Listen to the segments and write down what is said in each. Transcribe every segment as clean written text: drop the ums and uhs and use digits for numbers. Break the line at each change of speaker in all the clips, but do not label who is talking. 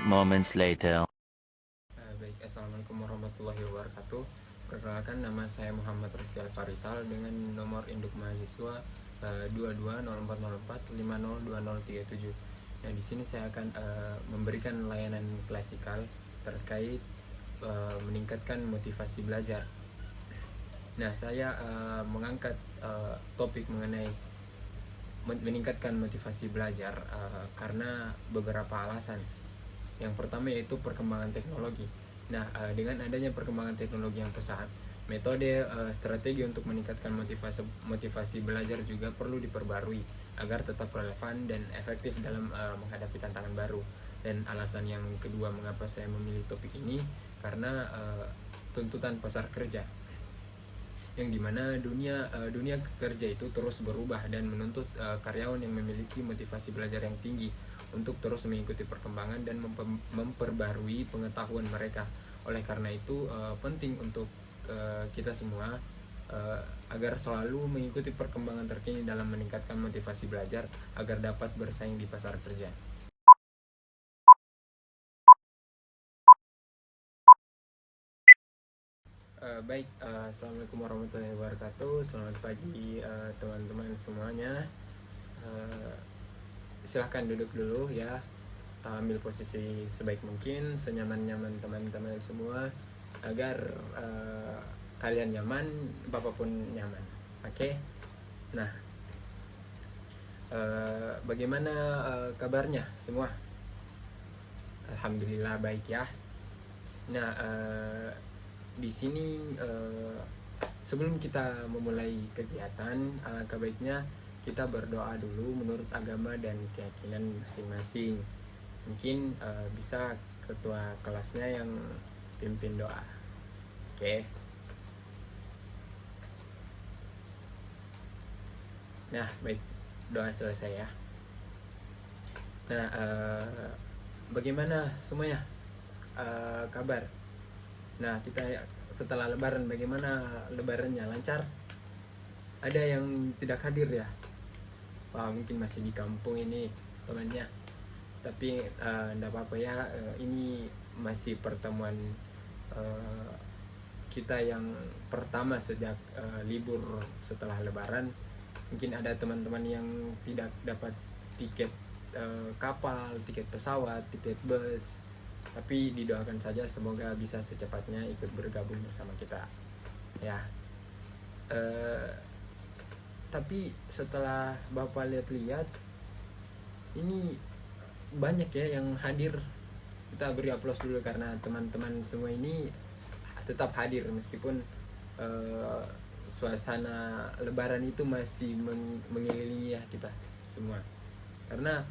moments later.
Baik, Assalamualaikum warahmatullahi wabarakatuh. Perkenalkan, nama saya Muhammad Rifki Alfarisal dengan nomor induk mahasiswa 220404502037. Nah, di sini saya akan memberikan layanan klasikal terkait meningkatkan motivasi belajar. Nah, saya mengangkat topik mengenai meningkatkan motivasi belajar karena beberapa alasan. Yang pertama yaitu perkembangan teknologi. Nah, dengan adanya perkembangan teknologi yang pesat, metode strategi untuk meningkatkan motivasi belajar juga perlu diperbarui agar tetap relevan dan efektif dalam menghadapi tantangan baru. Dan alasan yang kedua mengapa saya memilih topik ini, karena tuntutan pasar kerja, yang dimana dunia kerja itu terus berubah dan menuntut karyawan yang memiliki motivasi belajar yang tinggi untuk terus mengikuti perkembangan dan memperbarui pengetahuan mereka. Oleh karena itu penting untuk kita semua agar selalu mengikuti perkembangan terkini dalam meningkatkan motivasi belajar agar dapat bersaing di pasar kerja. Baik, Assalamualaikum warahmatullahi wabarakatuh. Selamat pagi teman-teman semuanya. Silahkan duduk dulu ya, ambil posisi sebaik mungkin, senyaman-nyaman teman-teman semua, agar kalian nyaman, bapak pun nyaman. Oke? Nah, bagaimana kabarnya semua? Alhamdulillah baik ya. Nah, di sini sebelum kita memulai kegiatan, alangkah baiknya kita berdoa dulu menurut agama dan keyakinan masing-masing. Mungkin bisa ketua kelasnya yang pimpin doa. Oke. Nah, baik, doa selesai ya. Nah, bagaimana semuanya kabar? Nah, kita setelah lebaran, bagaimana lebarannya? Lancar? Ada yang tidak hadir ya? Wah, mungkin masih di kampung ini temannya. Tapi enggak apa-apa ya, ini masih pertemuan kita yang pertama sejak libur setelah lebaran. Mungkin ada teman-teman yang tidak dapat tiket kapal, tiket pesawat, tiket bus. Tapi didoakan saja semoga bisa secepatnya ikut bergabung bersama kita ya. Tapi setelah Bapak lihat-lihat, ini banyak ya yang hadir. Kita beri aplaus dulu karena teman-teman semua ini tetap hadir meskipun suasana lebaran itu masih mengelilingi ya kita semua. Karena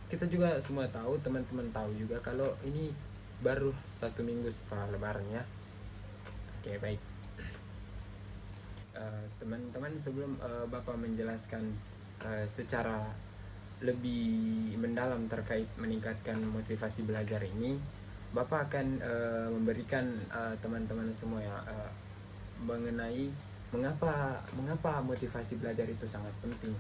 kita juga semua tahu, teman-teman tahu juga kalau ini baru 1 minggu setelah lebaran ya. Oke, baik. Teman-teman, sebelum Bapak menjelaskan secara lebih mendalam terkait meningkatkan motivasi belajar ini, Bapak akan memberikan teman-teman semua ya mengenai mengapa motivasi belajar itu sangat penting.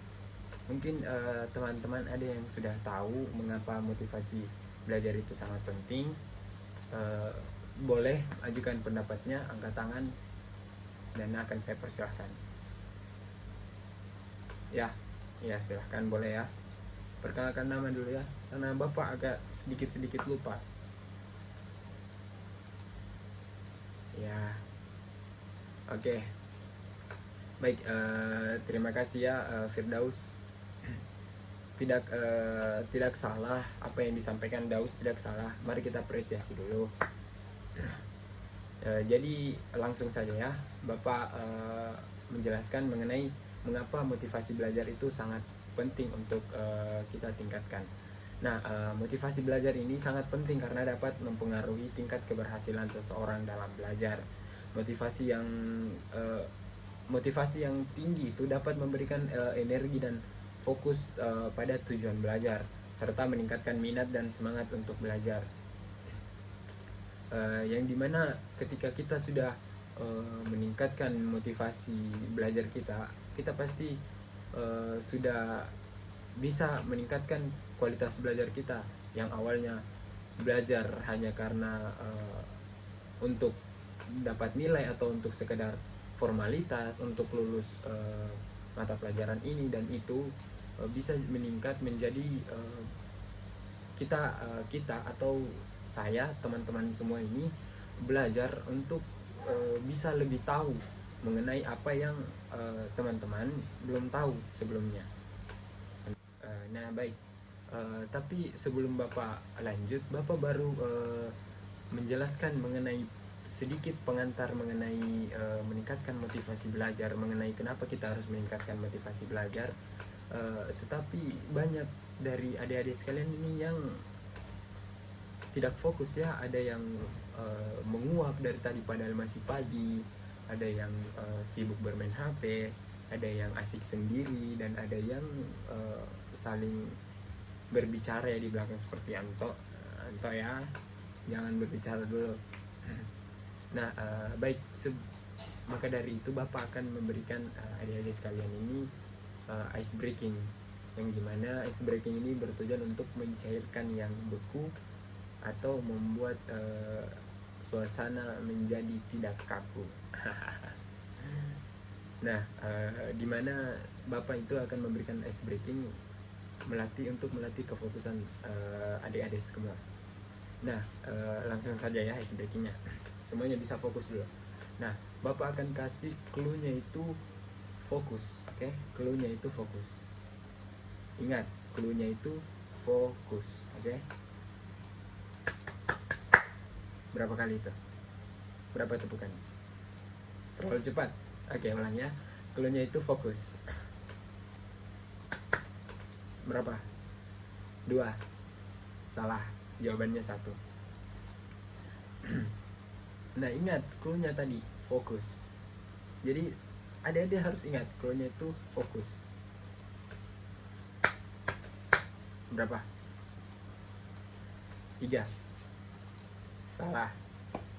Mungkin teman-teman ada yang sudah tahu mengapa motivasi belajar itu sangat penting. Boleh ajukan pendapatnya, angkat tangan, dan akan saya persilahkan. Ya, silahkan, boleh ya. Perkenalkan nama dulu ya, karena Bapak agak sedikit lupa. Ya, oke. Baik, terima kasih ya Firdaus. Tidak salah apa yang disampaikan Daus, tidak salah. Mari kita apresiasi dulu. Jadi langsung saja ya, Bapak menjelaskan mengenai mengapa motivasi belajar itu sangat penting untuk kita tingkatkan. Nah, motivasi belajar ini sangat penting karena dapat mempengaruhi tingkat keberhasilan seseorang dalam belajar. Motivasi yang tinggi itu dapat memberikan energi dan fokus pada tujuan belajar, serta meningkatkan minat dan semangat untuk belajar. Yang dimana ketika kita sudah meningkatkan motivasi belajar kita pasti sudah bisa meningkatkan kualitas belajar kita. yang awalnya belajar hanya karena untuk dapat nilai atau untuk sekedar formalitas untuk lulus mata pelajaran ini dan itu, bisa meningkat menjadi kita atau saya, teman-teman semua ini belajar untuk bisa lebih tahu mengenai apa yang teman-teman belum tahu sebelumnya. Nah baik, tapi sebelum Bapak lanjut, Bapak baru menjelaskan mengenai sedikit pengantar mengenai meningkatkan motivasi belajar, mengenai kenapa kita harus meningkatkan motivasi belajar. Tetapi banyak dari adik-adik sekalian ini yang tidak fokus ya, ada yang menguap dari tadi padahal masih pagi, ada yang sibuk bermain HP, ada yang asik sendiri, dan ada yang saling berbicara ya di belakang seperti Anto ya, jangan berbicara dulu. Nah baik, maka dari itu Bapak akan memberikan adik-adik sekalian ini ice breaking, yang dimana ice breaking ini bertujuan untuk mencairkan yang beku atau membuat suasana menjadi tidak kaku. Nah dimana Bapak itu akan memberikan ice breaking untuk melatih kefokusan adik-adik semua. Nah langsung saja ya ice breakingnya, semuanya bisa fokus dulu. Nah Bapak akan kasih clue-nya itu fokus, oke? Clue-nya itu fokus. Ingat, clue-nya itu fokus, oke? Berapa kali itu? Berapa tepukan? Terlalu cepat. Oke, ulang ya. Clue-nya itu fokus. Berapa? 2. Salah. Jawabannya 1. Nah, ingat clue-nya tadi fokus. Jadi adik-adik harus ingat clue-nya itu fokus. Berapa? 3. Salah.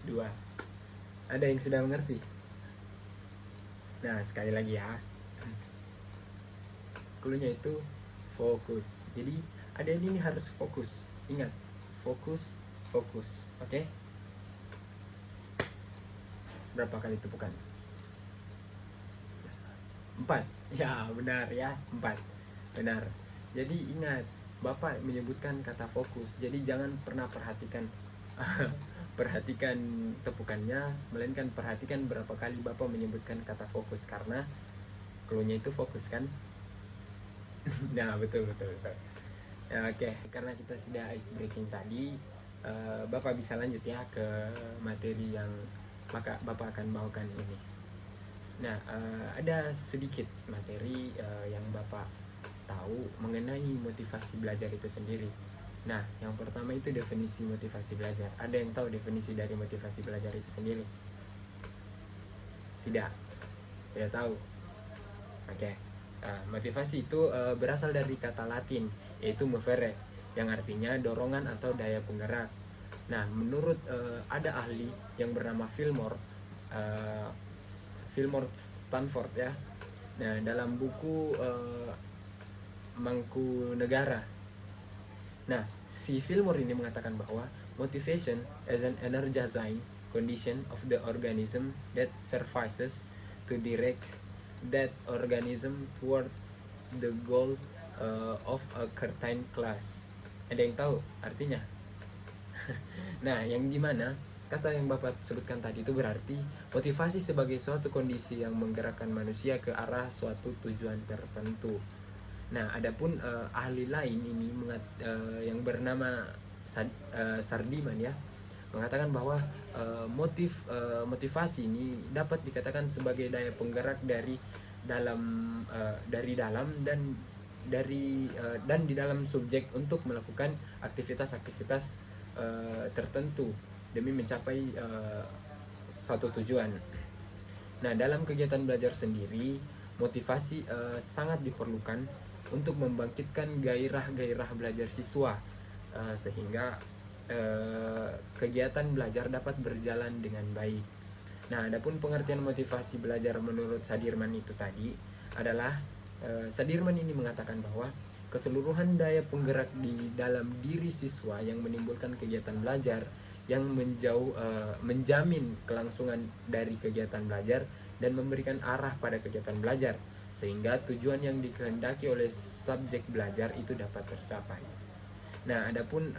2. Ada yang sudah mengerti? Nah, sekali lagi ya. Clue-nya itu fokus. Jadi adik-adik ini harus fokus. Ingat, fokus, fokus. Oke? Berapa kali tepukan? 4. Ya, benar ya, 4. Benar. Jadi ingat, Bapak menyebutkan kata fokus. Jadi jangan pernah perhatikan tepukannya, melainkan perhatikan berapa kali Bapak menyebutkan kata fokus, karena clue-nya itu fokus kan? Nah, betul. Ya, oke. Karena kita sudah ice breaking tadi, Bapak bisa lanjut ya ke materi yang Bapak akan bawakan ini. Nah, ada sedikit materi yang Bapak tahu mengenai motivasi belajar itu sendiri. Nah, yang pertama itu definisi motivasi belajar. Ada yang tahu definisi dari motivasi belajar itu sendiri? Tidak tahu. Oke. Motivasi itu berasal dari kata Latin, yaitu movere, yang artinya dorongan atau daya penggerak. Nah, menurut ada ahli yang bernama Fillmore Stanford ya. Nah, dalam buku Mangkunegara. Nah, si Fillmore ini mengatakan bahwa motivation is an energizing condition of the organism that suffices to direct that organism toward the goal of a certain class. Ada yang tahu artinya? Nah, yang gimana? Kata yang Bapak sebutkan tadi itu berarti motivasi sebagai suatu kondisi yang menggerakkan manusia ke arah suatu tujuan tertentu. Nah, adapun ahli lain ini yang bernama Sardiman ya, mengatakan bahwa motivasi ini dapat dikatakan sebagai daya penggerak dari dalam dan di dalam subjek untuk melakukan aktivitas-aktivitas tertentu demi mencapai satu tujuan. Nah, dalam kegiatan belajar sendiri, motivasi sangat diperlukan untuk membangkitkan gairah belajar siswa sehingga kegiatan belajar dapat berjalan dengan baik. Nah, adapun pengertian motivasi belajar menurut Sadirman itu tadi adalah Sadirman ini mengatakan bahwa keseluruhan daya penggerak di dalam diri siswa yang menimbulkan kegiatan belajar yang menjamin kelangsungan dari kegiatan belajar dan memberikan arah pada kegiatan belajar sehingga tujuan yang dikehendaki oleh subjek belajar itu dapat tercapai. Nah, adapun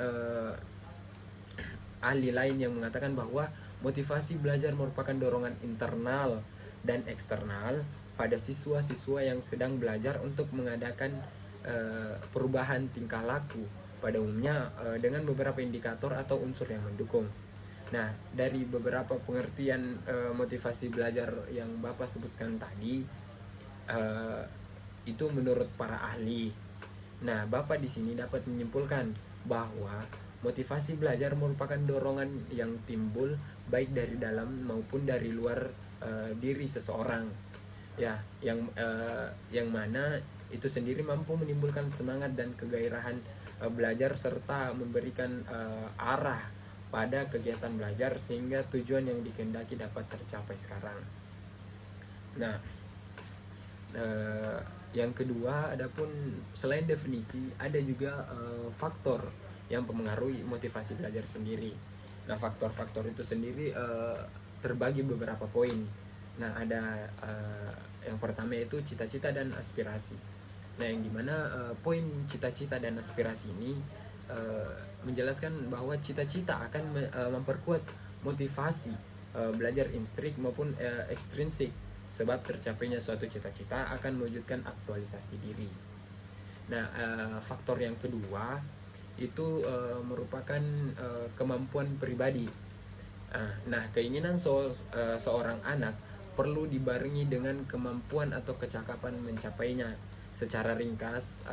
ahli lain yang mengatakan bahwa motivasi belajar merupakan dorongan internal dan eksternal pada siswa-siswa yang sedang belajar untuk mengadakan perubahan tingkah laku pada umumnya dengan beberapa indikator atau unsur yang mendukung. Nah, dari beberapa pengertian motivasi belajar yang Bapak sebutkan tadi, itu menurut para ahli. Nah, Bapak di sini dapat menyimpulkan bahwa motivasi belajar merupakan dorongan yang timbul baik dari dalam maupun dari luar diri seseorang. Ya, yang mana itu sendiri mampu menimbulkan semangat dan kegairahan belajar serta memberikan arah pada kegiatan belajar sehingga tujuan yang dikehendaki dapat tercapai sekarang. Nah, yang kedua, adapun selain definisi ada juga faktor yang mempengaruhi motivasi belajar sendiri. Nah, faktor-faktor itu sendiri terbagi beberapa poin. Nah, ada yang pertama itu cita-cita dan aspirasi. Nah, yang dimana poin cita-cita dan aspirasi ini menjelaskan bahwa cita-cita akan memperkuat motivasi belajar intrinsik maupun ekstrinsik, sebab tercapainya suatu cita-cita akan mewujudkan aktualisasi diri. Nah, faktor yang kedua itu merupakan kemampuan pribadi. Nah, keinginan seorang anak perlu dibarengi dengan kemampuan atau kecakapan mencapainya. Secara ringkas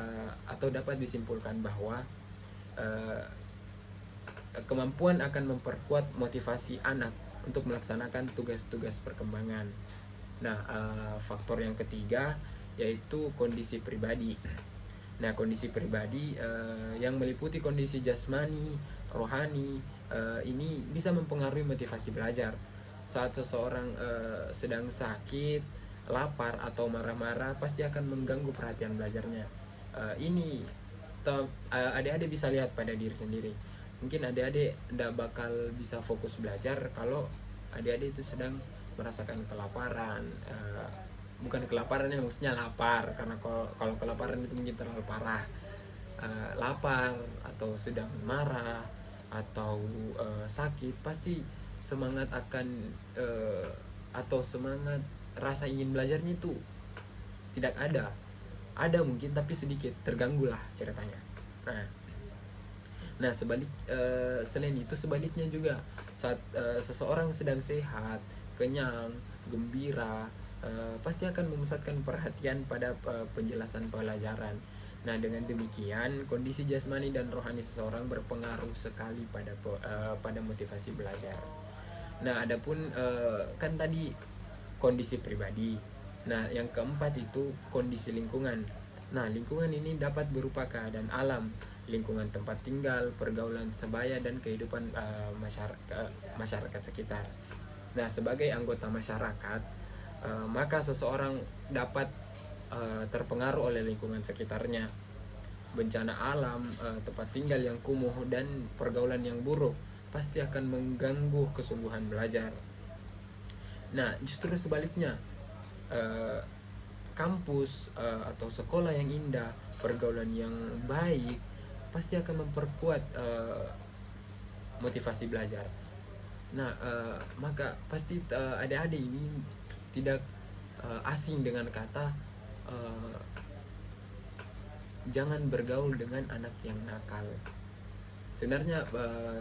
atau dapat disimpulkan bahwa kemampuan akan memperkuat motivasi anak untuk melaksanakan tugas-tugas perkembangan. Nah, faktor yang ketiga yaitu kondisi pribadi. Nah, kondisi pribadi yang meliputi kondisi jasmani, rohani, ini bisa mempengaruhi motivasi belajar. Saat seseorang sedang sakit, lapar atau marah-marah, pasti akan mengganggu perhatian belajarnya. Ini adik-adik bisa lihat pada diri sendiri. Mungkin adik-adik tidak bakal bisa fokus belajar kalau adik-adik itu sedang merasakan kelaparan. Bukan kelaparan ya, maksudnya lapar, karena kalau kelaparan itu mungkin terlalu parah. Lapar atau sedang marah atau sakit, pasti semangat akan atau semangat rasa ingin belajarnya itu tidak ada. Ada mungkin tapi sedikit, terganggu lah ceritanya. Nah, selain itu sebaliknya juga, saat seseorang sedang sehat, kenyang, gembira, pasti akan memusatkan perhatian pada penjelasan pelajaran. Nah, dengan demikian kondisi jasmani dan rohani seseorang berpengaruh sekali pada motivasi belajar. Nah, adapun kan tadi kondisi pribadi. Nah, yang keempat itu kondisi lingkungan. Nah, lingkungan ini dapat berupa keadaan alam, lingkungan tempat tinggal, pergaulan sebaya, dan kehidupan masyarakat sekitar. Nah, sebagai anggota masyarakat, maka seseorang dapat terpengaruh oleh lingkungan sekitarnya. Bencana alam, tempat tinggal yang kumuh, dan pergaulan yang buruk pasti akan mengganggu kesungguhan belajar. Nah, justru sebaliknya, kampus atau sekolah yang indah, pergaulan yang baik pasti akan memperkuat motivasi belajar. Nah, maka pasti adik-adik ini tidak asing dengan kata jangan bergaul dengan anak yang nakal. Sebenarnya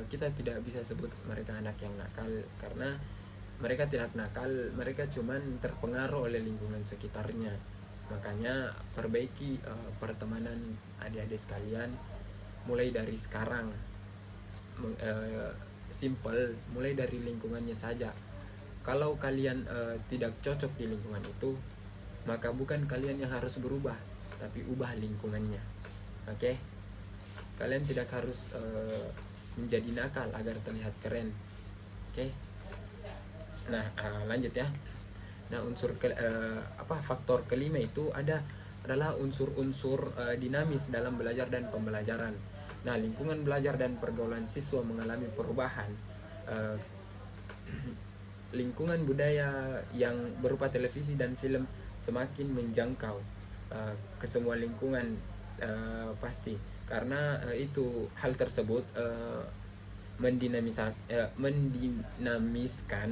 kita tidak bisa sebut mereka anak yang nakal, karena mereka tidak nakal, mereka cuman terpengaruh oleh lingkungan sekitarnya. Makanya perbaiki pertemanan adik-adik sekalian mulai dari sekarang. Simple, mulai dari lingkungannya saja. Kalau kalian tidak cocok di lingkungan itu, maka bukan kalian yang harus berubah, tapi ubah lingkungannya. Oke? Kalian tidak harus menjadi nakal agar terlihat keren. Oke? Nah, lanjut ya. Nah, faktor kelima itu ada adalah unsur-unsur dinamis dalam belajar dan pembelajaran. Nah, lingkungan belajar dan pergaulan siswa mengalami perubahan. Eh, Lingkungan budaya yang berupa televisi dan film semakin menjangkau ke semua lingkungan, pasti karena itu hal tersebut mendinamiskan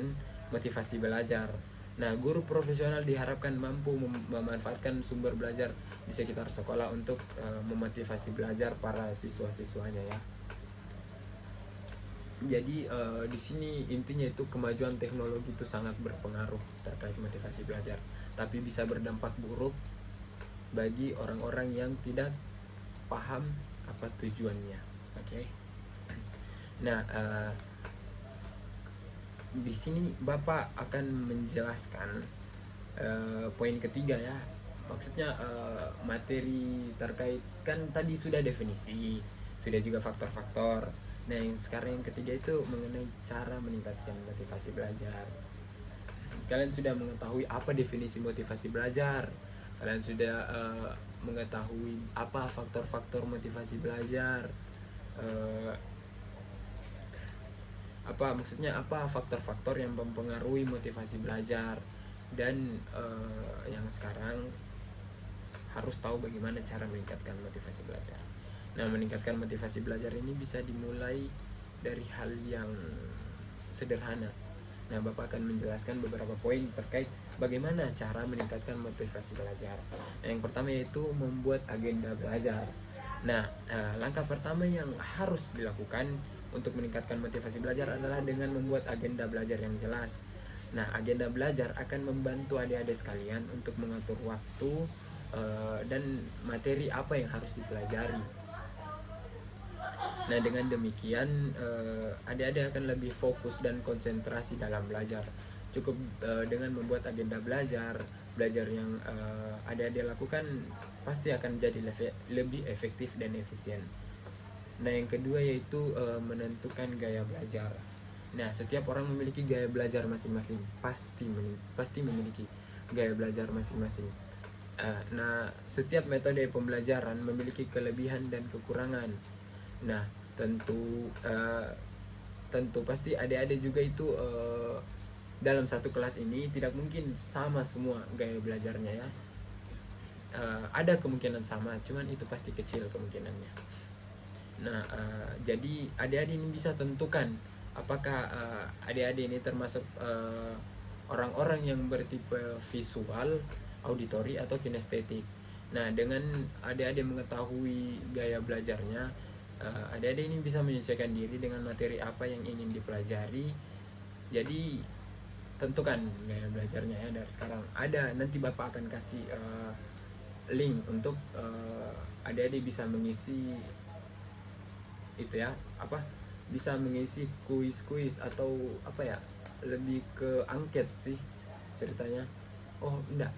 motivasi belajar. Nah, guru profesional diharapkan mampu memanfaatkan sumber belajar di sekitar sekolah untuk memotivasi belajar para siswa-siswanya ya. Jadi di sini intinya itu kemajuan teknologi itu sangat berpengaruh terkait motivasi belajar, tapi bisa berdampak buruk bagi orang-orang yang tidak paham apa tujuannya. Oke. Nah, di sini Bapak akan menjelaskan poin ketiga ya. Maksudnya materi terkait, kan tadi sudah definisi, sudah juga faktor-faktor. Nah, yang sekarang yang ketiga itu mengenai cara meningkatkan motivasi belajar. Kalian sudah mengetahui apa definisi motivasi belajar. Kalian sudah mengetahui apa faktor-faktor motivasi belajar. Apa faktor-faktor yang mempengaruhi motivasi belajar, dan yang sekarang harus tahu bagaimana cara meningkatkan motivasi belajar. Nah, meningkatkan motivasi belajar ini bisa dimulai dari hal yang sederhana. Nah, Bapak akan menjelaskan beberapa poin terkait bagaimana cara meningkatkan motivasi belajar. Nah, yang pertama yaitu membuat agenda belajar. Nah, langkah pertama yang harus dilakukan untuk meningkatkan motivasi belajar adalah dengan membuat agenda belajar yang jelas. Nah, agenda belajar akan membantu adik-adik sekalian untuk mengatur waktu dan materi apa yang harus dipelajari. Nah, dengan demikian adik-adik akan lebih fokus dan konsentrasi dalam belajar. Cukup dengan membuat agenda belajar yang adik-adik lakukan pasti akan jadi lebih efektif dan efisien. Nah, yang kedua yaitu menentukan gaya belajar. Nah, setiap orang memiliki gaya belajar masing-masing, pasti memiliki gaya belajar masing-masing. Nah, setiap metode pembelajaran memiliki kelebihan dan kekurangan. Nah, tentu pasti adik-adik juga itu dalam satu kelas ini tidak mungkin sama semua gaya belajarnya ya. Ada kemungkinan sama, cuman itu pasti kecil kemungkinannya. Nah, jadi adik-adik ini bisa tentukan apakah adik-adik ini termasuk orang-orang yang bertipe visual, auditori, atau kinestetik. Nah, dengan adik-adik mengetahui gaya belajarnya, adik-adik ini bisa menyesuaikan diri dengan materi apa yang ingin dipelajari. Jadi tentukan gaya belajarnya ya dari sekarang. Nanti Bapak akan kasih link untuk adik-adik bisa mengisi itu ya, bisa mengisi kuis atau lebih ke angket sih ceritanya. Oh enggak,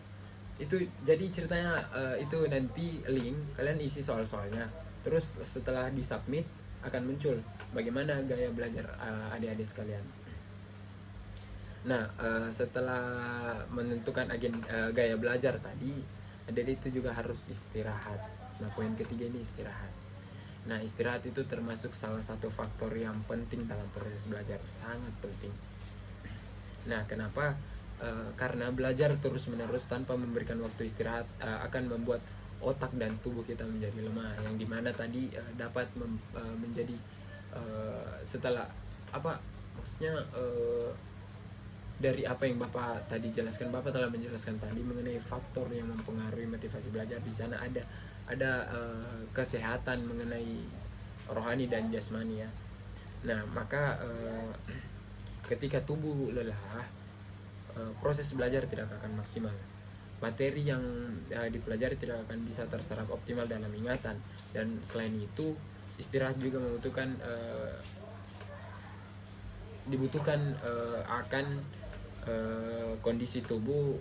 itu jadi ceritanya itu nanti link, kalian isi soal-soalnya, terus setelah disubmit akan muncul bagaimana gaya belajar adik-adik sekalian. Nah, setelah menentukan gaya belajar tadi, adik-adik itu juga harus istirahat. Nah, poin ketiga ini istirahat. Nah, istirahat itu termasuk salah satu faktor yang penting dalam proses belajar, sangat penting. Nah, kenapa? Karena belajar terus-menerus tanpa memberikan waktu istirahat akan membuat otak dan tubuh kita menjadi lemah, yang dimana tadi dapat menjadi dari apa yang Bapak tadi jelaskan, Bapak telah menjelaskan tadi mengenai faktor yang mempengaruhi motivasi belajar. Di sana ada kesehatan mengenai rohani dan jasmani ya. Nah, maka ketika tubuh lelah, proses belajar tidak akan maksimal. Materi yang dipelajari tidak akan bisa terserap optimal dalam ingatan, dan selain itu istirahat juga dibutuhkan akan kondisi tubuh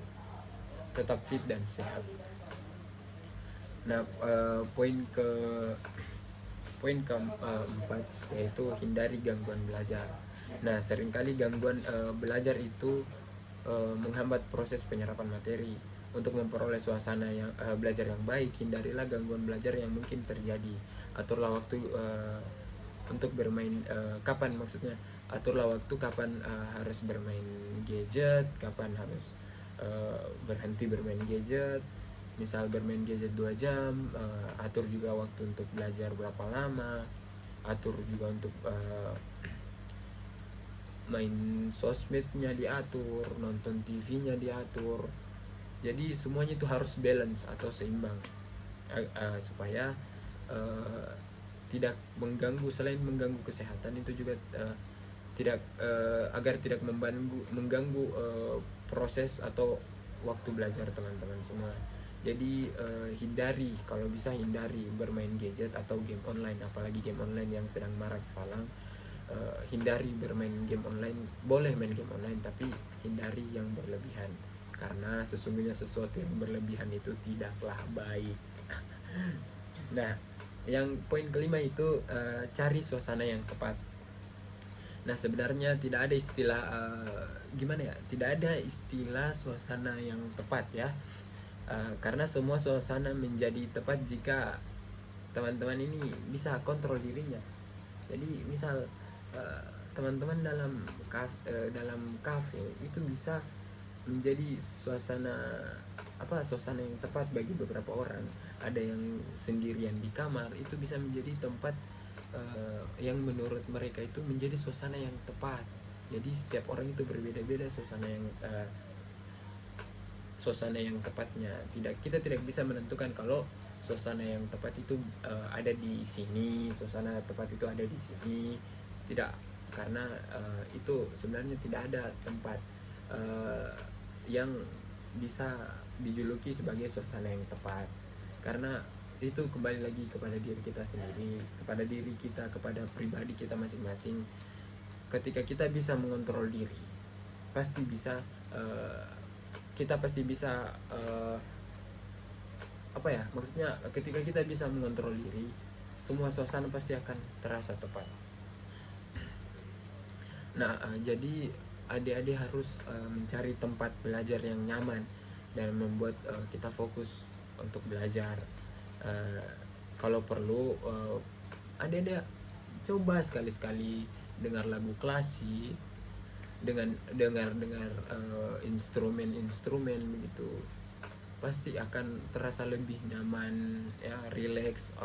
tetap fit dan sehat. Nah, poin keempat yaitu hindari gangguan belajar. Nah, seringkali gangguan belajar itu menghambat proses penyerapan materi. untuk memperoleh suasana yang belajar yang baik, hindarilah gangguan belajar yang mungkin terjadi. Aturlah waktu untuk bermain, kapan maksudnya, aturlah waktu kapan harus bermain gadget, kapan harus berhenti bermain gadget. Misal bermain gadget 2 jam, atur juga waktu untuk belajar berapa lama, atur juga untuk main sosmednya diatur, nonton TV-nya diatur. Jadi semuanya itu harus balance atau seimbang, supaya tidak mengganggu, selain mengganggu kesehatan itu juga tidak agar tidak mengganggu proses atau waktu belajar teman-teman semua. Jadi hindari, kalau bisa hindari bermain gadget atau game online, apalagi game online yang sedang marak sekarang. Hindari bermain game online. Boleh main game online, tapi hindari yang berlebihan, karena sesungguhnya sesuatu yang berlebihan itu tidaklah baik. Nah, yang poin kelima itu cari suasana yang tepat. Nah, sebenarnya tidak ada istilah gimana ya, tidak ada istilah suasana yang tepat ya, karena semua suasana menjadi tepat jika teman-teman ini bisa kontrol dirinya. Jadi misal teman-teman dalam kafe itu bisa menjadi suasana yang tepat bagi beberapa orang. Ada yang sendirian di kamar, itu bisa menjadi tempat yang menurut mereka itu menjadi suasana yang tepat. Jadi setiap orang itu berbeda-beda suasana yang tepatnya. Kita tidak bisa menentukan kalau suasana yang tepat itu ada di sini, suasana tepat itu ada di sini. Tidak, karena itu sebenarnya tidak ada tempat yang bisa dijuluki sebagai suasana yang tepat, karena itu kembali lagi kepada diri kita sendiri, kepada pribadi kita masing-masing. Ketika kita bisa mengontrol diri, pasti bisa kita pasti bisa maksudnya ketika kita bisa mengontrol diri, semua suasana pasti akan terasa tepat. Nah, jadi adik-adik harus mencari tempat belajar yang nyaman dan membuat kita fokus untuk belajar. Kalau perlu, adik-adik coba sekali-sekali dengar lagu klasik, dengar instrumen begitu, pasti akan terasa lebih nyaman ya, rileks,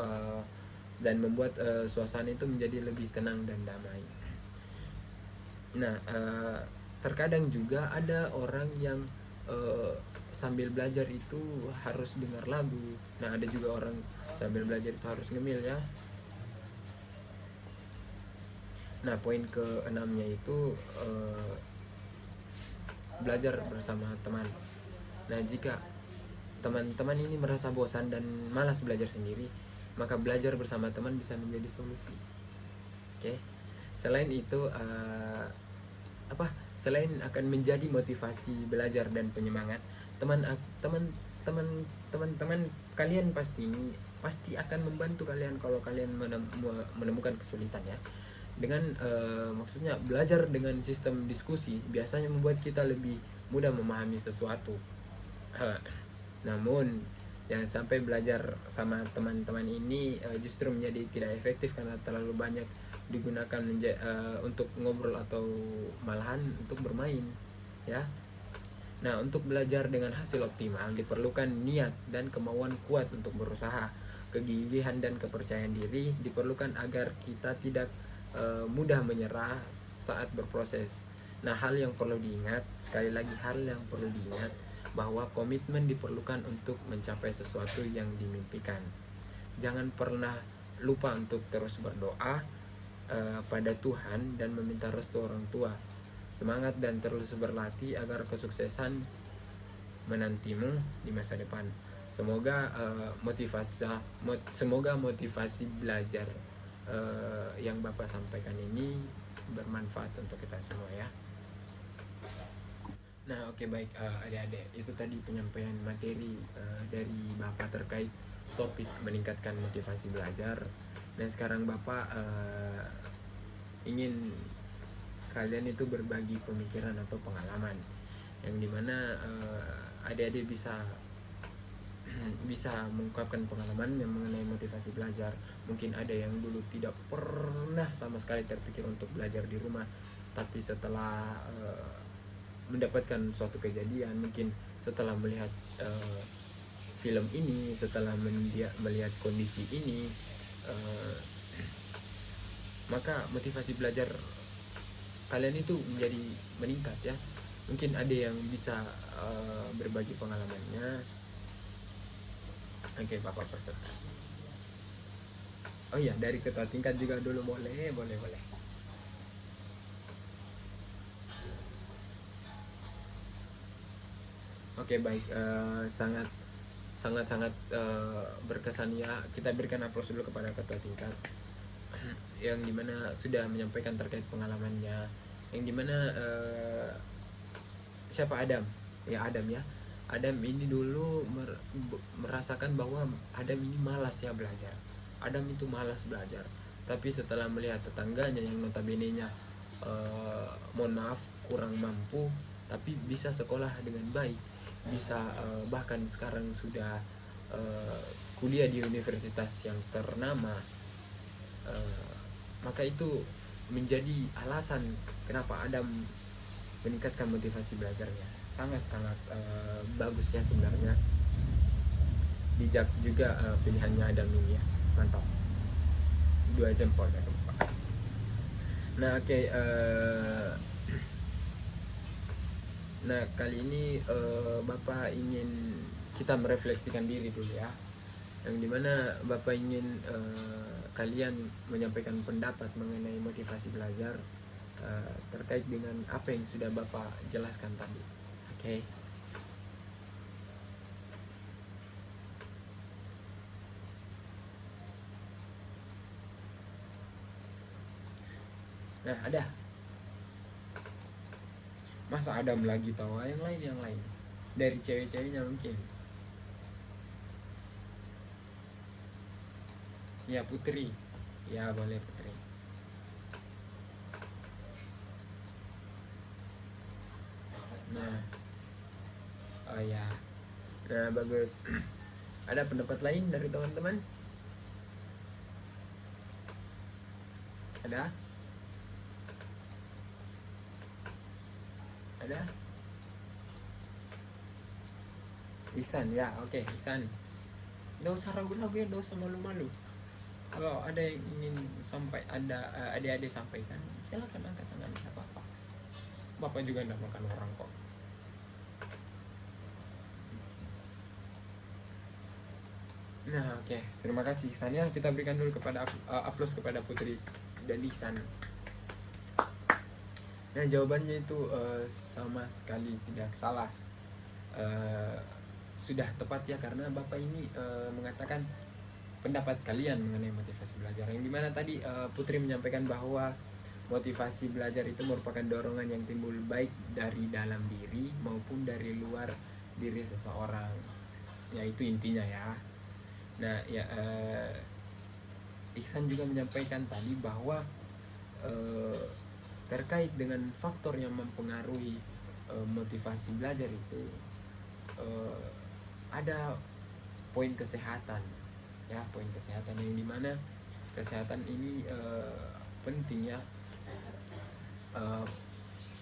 dan membuat suasana itu menjadi lebih tenang dan damai. Nah, terkadang juga ada orang yang sambil belajar itu harus dengar lagu. Nah, ada juga orang sambil belajar itu harus ngemil ya. Nah, poin ke-6-nya itu belajar bersama teman. Nah, jika teman-teman ini merasa bosan dan malas belajar sendiri, maka belajar bersama teman bisa menjadi solusi. Oke. Selain itu selain akan menjadi motivasi belajar dan penyemangat, teman-teman kalian pasti akan membantu kalian kalau kalian menemukan kesulitan ya. Dengan maksudnya belajar dengan sistem diskusi biasanya membuat kita lebih mudah memahami sesuatu. Namun jangan sampai belajar sama teman-teman ini justru menjadi tidak efektif karena terlalu banyak digunakan untuk ngobrol atau malahan untuk bermain ya. Nah, untuk belajar dengan hasil optimal diperlukan niat dan kemauan kuat untuk berusaha. Kegigihan dan kepercayaan diri diperlukan agar kita tidak mudah menyerah saat berproses. Nah, sekali lagi hal yang perlu diingat bahwa komitmen diperlukan untuk mencapai sesuatu yang dimimpikan. Jangan pernah lupa untuk terus berdoa pada Tuhan dan meminta restu orang tua. Semangat dan terus berlatih agar kesuksesan menantimu di masa depan. Semoga motivasi belajar yang Bapak sampaikan ini bermanfaat untuk kita semua ya. Nah, oke, baik adik-adik, itu tadi penyampaian materi dari Bapak terkait topik meningkatkan motivasi belajar. Dan sekarang Bapak ingin kalian itu berbagi pemikiran atau pengalaman. yang dimana adik-adik bisa mengungkapkan pengalaman yang mengenai motivasi belajar. Mungkin ada yang dulu tidak pernah sama sekali terpikir untuk belajar di rumah, tapi setelah mendapatkan suatu kejadian, mungkin setelah melihat film ini, setelah melihat kondisi ini, maka motivasi belajar kalian itu menjadi meningkat ya. Mungkin ada yang bisa berbagi pengalamannya. Oke, Bapak peserta. Oh iya, dari ketua tingkat juga dulu boleh. Oke, baik. Sangat berkesan ya. Kita berikan aplaus dulu kepada ketua tingkat yang dimana sudah menyampaikan terkait pengalamannya. Yang dimana siapa Adam? Ya, Adam ya. Adam ini dulu merasakan bahwa Adam ini malas ya belajar. Adam itu malas belajar. Tapi setelah melihat tetangganya yang notabene-nya mohon maaf kurang mampu, tapi bisa sekolah dengan baik, bisa bahkan sekarang sudah kuliah di universitas yang ternama, maka itu menjadi alasan kenapa Adam meningkatkan motivasi belajarnya. Sangat bagus ya sebenarnya. Bijak juga pilihannya Adam ini ya, mantap. 2 jempol ya. Nah oke, nah kali ini Bapak ingin kita merefleksikan diri dulu ya, yang dimana Bapak ingin kalian menyampaikan pendapat mengenai motivasi belajar terkait dengan apa yang sudah Bapak jelaskan tadi. Oke. Nah, ada. Masa Adam lagi tahu yang lain. Dari cewek-ceweknya mungkin. Ya, Putri. Ya, boleh Putri. Nah. Oh ya. Nah, bagus. Ada pendapat lain dari teman-teman? Ada? Ihsan ya, oke. Ihsan, nggak usah ragu-ragu ya, nggak usah malu-malu. Kalau ada yang ingin adik-adik sampaikan, silakan angkat tangan, nggak apa-apa. Bapak juga nggak makan orang kok. Nah oke, terima kasih Ihsan ya. Kita berikan dulu kepada aplaus kepada Putri dan Ihsan. Nah jawabannya itu sama sekali tidak salah, sudah tepat ya, karena Bapak ini mengatakan pendapat kalian mengenai motivasi belajar, yang dimana tadi Putri menyampaikan bahwa motivasi belajar itu merupakan dorongan yang timbul baik dari dalam diri maupun dari luar diri seseorang, ya itu intinya ya. Nah ya, Ihsan juga menyampaikan tadi bahwa terkait dengan faktor yang mempengaruhi motivasi belajar itu ada poin kesehatan ya, poin kesehatan yang dimana kesehatan ini penting ya,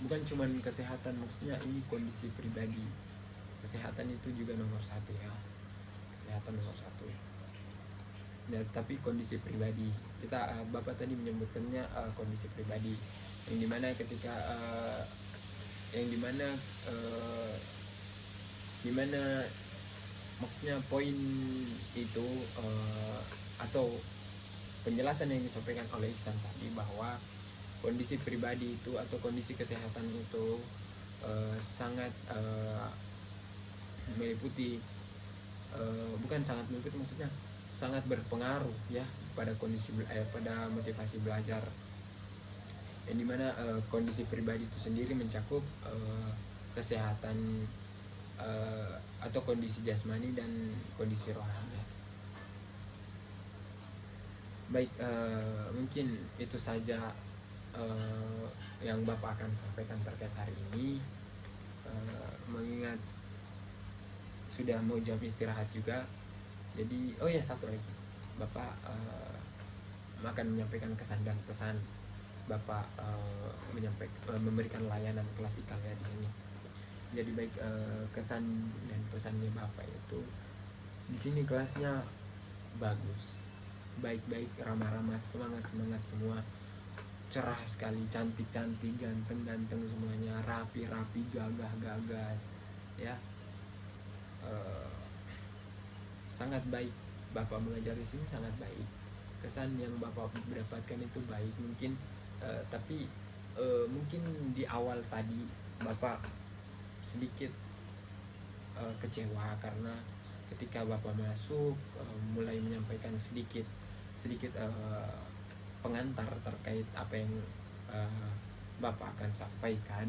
bukan cuman kesehatan, maksudnya ini kondisi pribadi. Kesehatan itu juga nomor satu ya, kesehatan nomor satu. Nah, tapi kondisi pribadi kita, Bapak tadi menyebutkannya kondisi pribadi, yang dimana ketika dimana maksudnya poin itu atau penjelasan yang disampaikan oleh Ihsan tadi bahwa kondisi pribadi itu atau kondisi kesehatan itu sangat meliputi, bukan sangat meliputi, maksudnya sangat berpengaruh ya pada kondisi pada motivasi belajar, yang dimana kondisi pribadi itu sendiri mencakup kesehatan atau kondisi jasmani dan kondisi rohani. Baik, mungkin itu saja yang Bapak akan sampaikan terkait hari ini. ingat sudah mau jam istirahat juga. Jadi oh ya, satu lagi, Bapak akan menyampaikan kesan dan pesan. Bapak memberikan layanan klasikal ya di sini. Jadi baik kesan dan pesannya Bapak itu, di sini kelasnya bagus, baik-baik, ramah-ramah, semangat-semangat semua, cerah sekali, cantik-cantik, ganteng-ganteng semuanya, rapi-rapi, gagah-gagah ya. Sangat baik Bapak mengajar di sini, sangat baik. Kesan yang Bapak mendapatkan itu baik. Mungkin tapi mungkin di awal tadi Bapak sedikit kecewa karena ketika Bapak masuk mulai menyampaikan sedikit pengantar terkait apa yang Bapak akan sampaikan.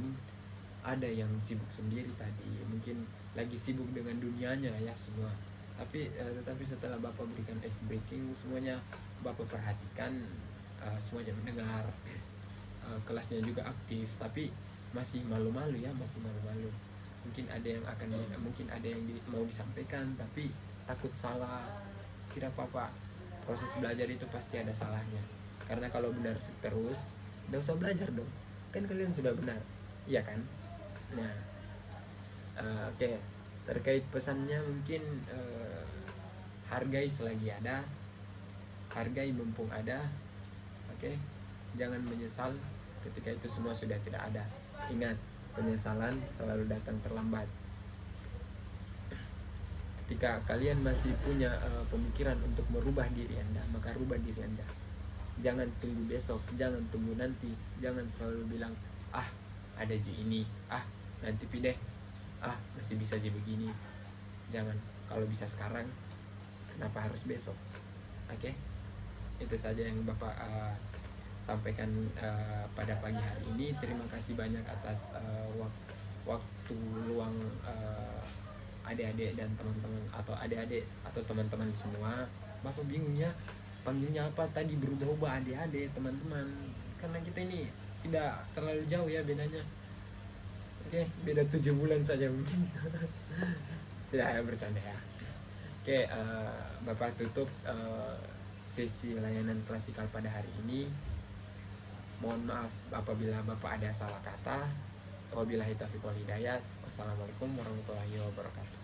Ada yang sibuk sendiri tadi, mungkin lagi sibuk dengan dunianya ya semua. Tetapi setelah Bapak berikan ice breaking, semuanya Bapak perhatikan, semuanya mendengar, kelasnya juga aktif, tapi masih malu-malu ya, masih malu-malu. Mungkin ada yang mau disampaikan tapi takut salah. Tidak apa-apa, proses belajar itu pasti ada salahnya. Karena kalau benar terus, nggak usah belajar dong, kan kalian sudah benar, iya kan? Nah, oke. Terkait pesannya mungkin hargai selagi ada, hargai mumpung ada, oke? Jangan menyesal ketika itu semua sudah tidak ada. Ingat, penyesalan selalu datang terlambat. Ketika kalian masih punya pemikiran untuk merubah diri Anda, maka rubah diri Anda. Jangan tunggu besok, jangan tunggu nanti, jangan selalu bilang, ada ji ini, nanti pideh, masih bisa jadi begini. Jangan, kalau bisa sekarang, kenapa harus besok? Oke? Itu saja yang Bapak sampaikan pada pagi hari ini. Terima kasih banyak atas waktu luang adik-adik dan teman-teman, atau adik-adik atau teman-teman semua. Bapak bingung ya panggilnya apa, tadi berubah-ubah adik-adik, teman-teman, karena kita ini tidak terlalu jauh ya bedanya. Oke, beda 7 bulan saja mungkin. Tidak, ya, bercanda ya. Oke, Bapak tutup sesi layanan klasikal pada hari ini. Mohon maaf apabila Bapak ada salah kata. Wabillahi taufiq wal hidayah. Wassalamualaikum warahmatullahi wabarakatuh.